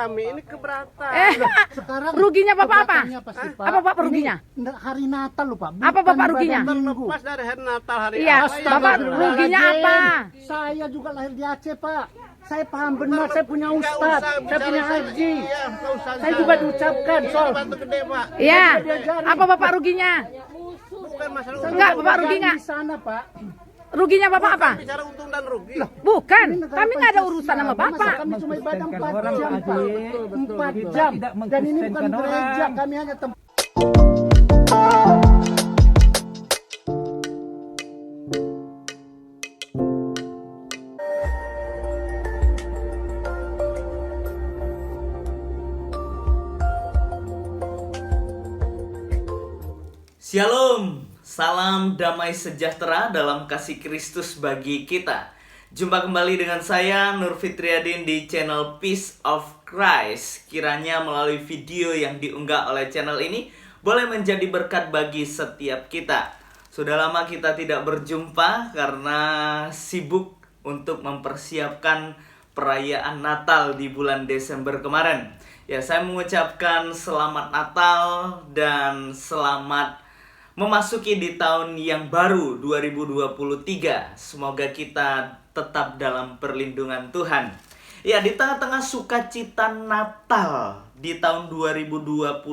kami ini keberatan. Sekarang ruginya Bapak apa? Apa Pak ruginya? Hari Natal loh Pak. Apa Bapak ruginya? Terlepas dari hari Natal hari Iya, apa ya? Bapak ruginya apa? Saya juga lahir di Aceh Pak. Saya paham benar, saya punya ustadz, saya punya haji. Saya juga diucapkan soal. Gede, Pak. Iya. Apa Bapak ruginya? Bukan masalah Enggak, Bapak ruginya. Di sana Pak. Ruginya Bapak apa? bicara untung dan rugi. Bukan, kami nggak ada urusan sama Bapak. Kami cuma ibadah 4 jam Pak. 4 jam. Dan ini bukan gereja, kami hanya tempat. Shalom, salam damai sejahtera dalam kasih Kristus bagi kita. Jumpa kembali dengan saya Nur Fitriadin di channel Peace of Christ. Kiranya melalui video yang diunggah oleh channel ini boleh menjadi berkat bagi setiap kita. Sudah lama kita tidak berjumpa karena sibuk untuk mempersiapkan perayaan Natal di bulan Desember kemarin. Ya, saya mengucapkan selamat Natal dan selamat memasuki di tahun yang baru 2023. Semoga kita tetap dalam perlindungan Tuhan. Ya, di tengah-tengah sukacita Natal di tahun 2022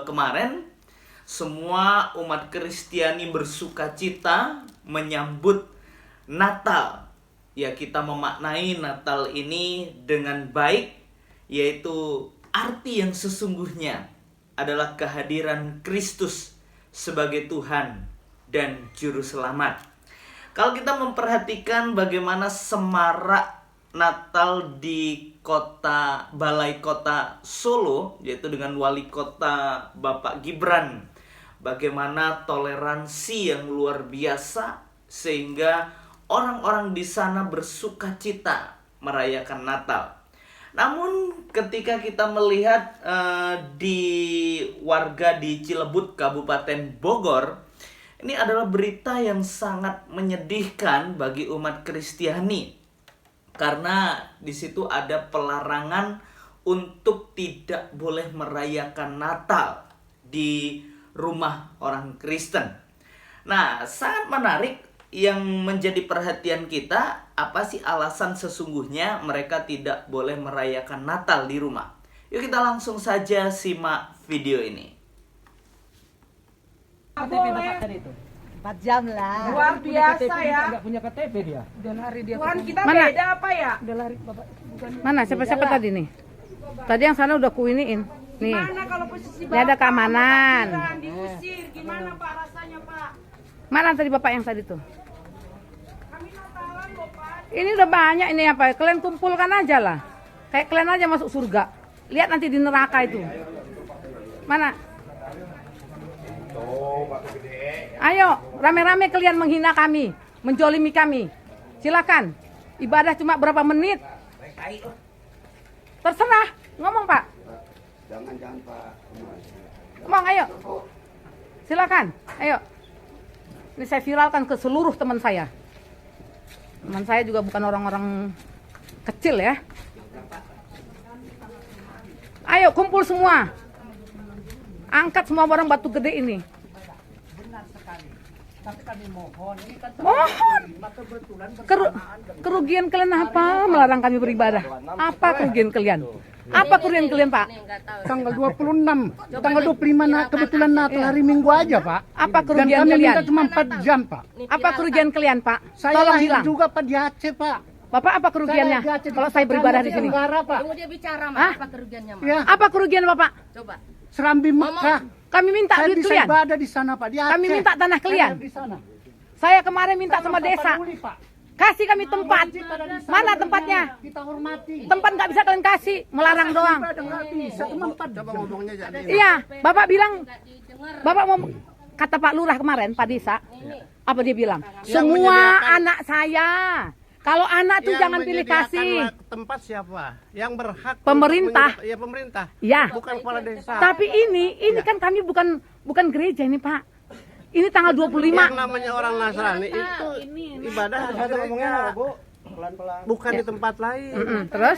kemarin, semua umat Kristiani bersukacita menyambut Natal. Ya, kita memaknai Natal ini dengan baik, yaitu arti yang sesungguhnya adalah kehadiran Kristus sebagai Tuhan dan Juru Selamat. Kalau kita memperhatikan bagaimana semarak Natal di Balai Kota Solo, yaitu dengan wali kota Bapak Gibran, bagaimana toleransi yang luar biasa sehingga orang-orang di sana bersukacita merayakan Natal. Namun ketika kita melihat di warga di Cilebut, Kabupaten Bogor, ini adalah berita yang sangat menyedihkan bagi umat Kristiani. Karena di situ ada pelarangan untuk tidak boleh merayakan Natal di rumah orang Kristen. Nah, sangat menarik. Yang menjadi perhatian kita, apa sih alasan sesungguhnya mereka tidak boleh merayakan Natal di rumah? Yuk kita langsung saja simak video ini. KTP Bapak tadi itu 4 jam lah. luar biasa ya. Enggak punya KTP dia. Udah lari dia. Tuhan kita Mana? beda apa ya? Udah lari Bapak. Bukan. Mana siapa-siapa tadi nih? Tadi yang sana udah kuiniin. Nih. Gimana kalau posisi Ini ada keamanan. Bapak diusir? Gimana Pak rasanya Pak? Mana tadi Bapak yang tadi tuh? Kami Natalan loh Pak. Ini udah banyak ini apa? Kalian kumpulkan aja lah. Kayak kalian aja masuk surga. Lihat nanti di neraka itu. Mana? Ayo, rame-rame kalian menghina kami, menjolimi kami. Silakan. Ibadah cuma berapa menit? Terserah. Ngomong Pak. Jangan Pak. Ngomong, ayo. Silakan. Ayo. Ini saya viralkan ke seluruh teman saya. Teman saya juga bukan orang-orang kecil ya. Ayo kumpul semua. Angkat semua barang batu gede ini. Benar sekali. Tapi kami mohon, ini kan Mohon. kebetulan Kerugian kalian apa? Melarang kami beribadah. Apa kerugian kalian? Apa kerugian kalian Pak? tanggal 26, tanggal 25 kebetulan Natal hari Minggu aja Pak. Apa Dan kerugian kami kalian? minta cuma 4 jam Pak. Apa kerugian kalian Pak? Saya Tolong lahir bilang. juga Pak di Aceh Pak. Bapak apa kerugiannya? Saya di Aceh, Kalau saya beribadah di sini. Tenggara, Pak. Tunggu dia bicara Hah? Mak, apa kerugiannya Mak? Ya, Apa kerugian Bapak? Coba. Serambi Mekah. Kami minta Saya duit bisa kalian. ibadah di sana Pak, di Aceh. Kami minta tanah kalian. Saya di sana. Saya kemarin minta sama Sama desa. peduli, Pak. Kasih kami tempat. Masjid ada di sana. Mana tempatnya? Kita hormati. Tempat nggak bisa kalian kasih, melarang doang. Ibadah nggak bisa, cuma 4 jam. Ngomongnya jadi. Iya, Bapak bilang, Bapak mau kata Pak Lurah kemarin, Pak Desa, apa dia bilang? Semua anak saya. Kalau anak tuh Yang jangan pilih menyediakan kasih. tempat siapa? Yang berhak untuk Pemerintah. Iya pemerintah. Ya. Bukan kepala desa. Tapi ini kan kami bukan gereja ini Pak. Ini tanggal 25. Yang namanya orang Nasrani itu ibadah harus ada ngomongnya Bu. bukan di tempat lain. Terus?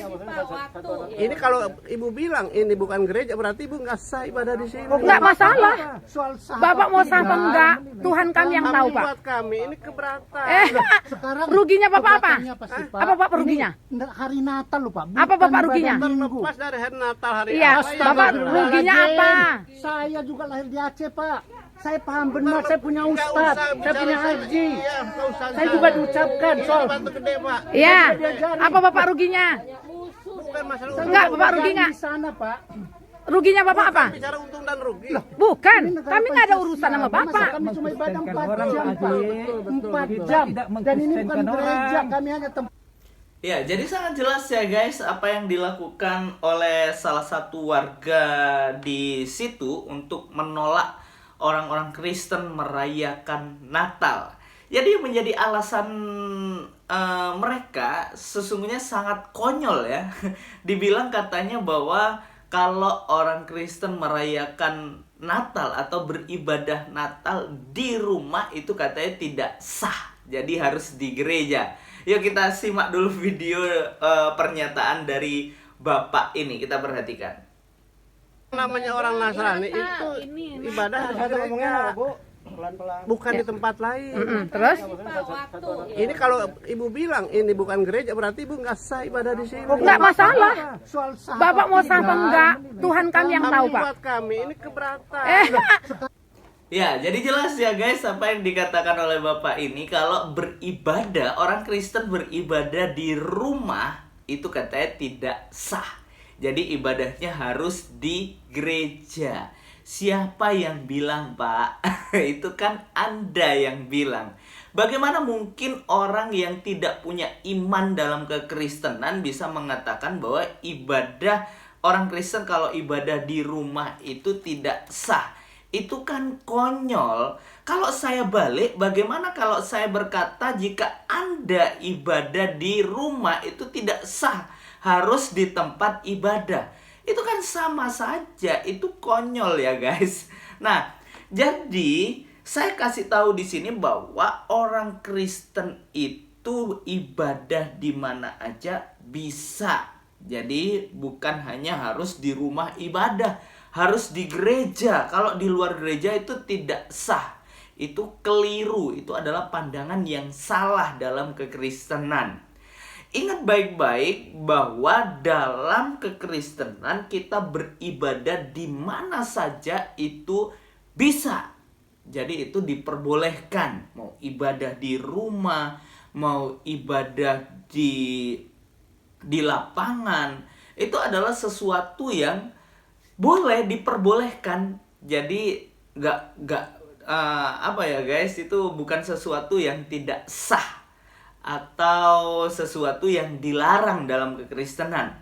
Ini kalau ibu bilang ini bukan gereja, berarti ibu nggak sah ibadah di sini. Nggak masalah. Soal sah Bapak atau mau sah apa tidak, enggak? Tuhan kami yang tahu, Tapi Pak. buat kami ini keberatan. Sekarang Ruginya Bapak apa? keberatan apa sih, Pak? Apa Bapak ruginya? Ini hari Natal loh, Pak. Apa Bukan Bapak ruginya? ibadah Minggu. Pas dari hari Natal hari Iya, apa ya? Bapak ruginya apa? Saya juga lahir di Aceh, Pak. Saya paham benar, saya punya Nggak ustad, usah saya bicara punya sana. haji. Iya, nggak usah Saya sana. juga diucapkan Ini soal batu gede, Pak. Iya. Apa Bapak ruginya? Bukan masalah Saya Enggak, juga Bapak kerjaan ruginya. di sana, Pak. Ruginya Bapak apa? bicara untung dan rugi. Bukan. Ini negara Kami nggak ada Pancasila. urusan sama Masa Bapak. kami cuma ibadah 4 orang, jam, Pak Pak. Haji. 4 Kita jam. tidak Dan ini bukan mengkristenkan gereja, orang. kami hanya tempat. Ya, jadi sangat jelas ya guys apa yang dilakukan oleh salah satu warga di situ untuk menolak orang-orang Kristen merayakan Natal. Jadi menjadi alasan mereka sesungguhnya sangat konyol ya. Dibilang katanya bahwa kalau orang Kristen merayakan Natal atau beribadah Natal di rumah itu katanya tidak sah. Jadi harus di gereja. Yuk kita simak dulu video pernyataan dari Bapak ini. Kita perhatikan. Namanya orang Nasrani itu ibadah di gereja. Bukan di tempat lain. Terus? Ini kalau ibu bilang ini bukan gereja, berarti ibu nggak sah ibadah di sini. Nggak masalah. Soal sah Bapak atau mau sah apa tidak, enggak? Tuhan kami yang Tapi tahu, Pak. buat kami ini keberatan. Ya, jadi jelas ya guys apa yang dikatakan oleh Bapak ini. Kalau beribadah, orang Kristen beribadah di rumah itu katanya tidak sah. Jadi ibadahnya harus di gereja. Siapa yang bilang, Pak? Itu kan Anda yang bilang. Bagaimana mungkin orang yang tidak punya iman dalam kekristenan bisa mengatakan bahwa ibadah orang Kristen kalau ibadah di rumah itu tidak sah? Itu kan konyol. Kalau saya balik, bagaimana kalau saya berkata jika Anda ibadah di rumah itu tidak sah, harus di tempat ibadah? Itu kan sama saja, itu konyol ya guys. Nah, jadi saya kasih tahu di sini bahwa orang Kristen itu ibadah di mana aja bisa. Jadi bukan hanya harus di rumah ibadah, harus di gereja. Kalau di luar gereja itu tidak sah. Itu keliru, itu adalah pandangan yang salah dalam kekristenan. Ingat baik-baik bahwa dalam kekristenan kita beribadah di mana saja itu bisa. Jadi itu diperbolehkan. Mau ibadah di rumah, mau ibadah di lapangan, itu adalah sesuatu yang boleh diperbolehkan. Jadi apa ya guys, itu bukan sesuatu yang tidak sah atau sesuatu yang dilarang dalam kekristenan.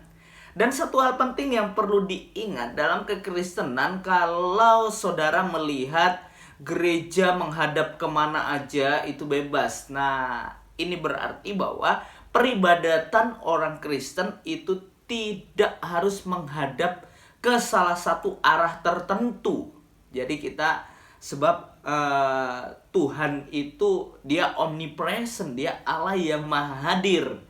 Dan satu hal penting yang perlu diingat dalam kekristenan, kalau saudara melihat gereja menghadap kemana aja itu bebas. Nah, ini berarti bahwa peribadatan orang Kristen itu tidak harus menghadap ke salah satu arah tertentu. Jadi sebab Tuhan itu dia omnipresent, dia Allah yang maha hadir.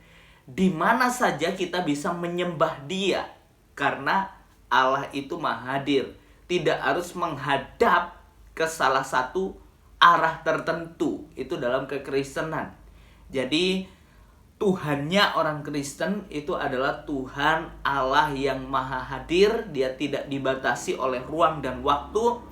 Di mana saja kita bisa menyembah dia karena Allah itu maha hadir. Tidak harus menghadap ke salah satu arah tertentu. Itu dalam kekristenan. Jadi Tuhannya orang Kristen itu adalah Tuhan Allah yang maha hadir. Dia tidak dibatasi oleh ruang dan waktu.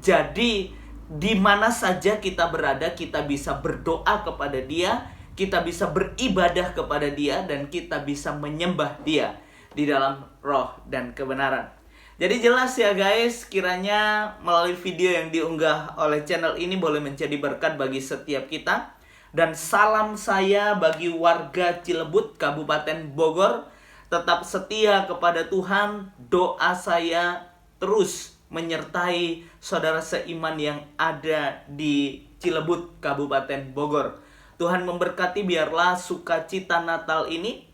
Jadi di mana saja kita berada, kita bisa berdoa kepada dia, kita bisa beribadah kepada dia, dan kita bisa menyembah dia di dalam roh dan kebenaran. Jadi jelas ya guys, kiranya melalui video yang diunggah oleh channel ini boleh menjadi berkat bagi setiap kita. Dan salam saya bagi warga Cilebut, Kabupaten Bogor. Tetap setia kepada Tuhan. Doa saya terus menyertai saudara seiman yang ada di Cilebut, Kabupaten Bogor. Tuhan memberkati, biarlah sukacita Natal ini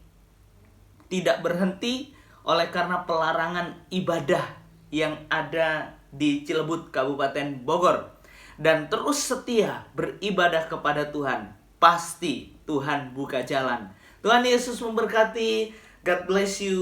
tidak berhenti oleh karena pelarangan ibadah yang ada di Cilebut, Kabupaten Bogor. Dan terus setia beribadah kepada Tuhan. Pasti Tuhan buka jalan. Tuhan Yesus memberkati. God bless you.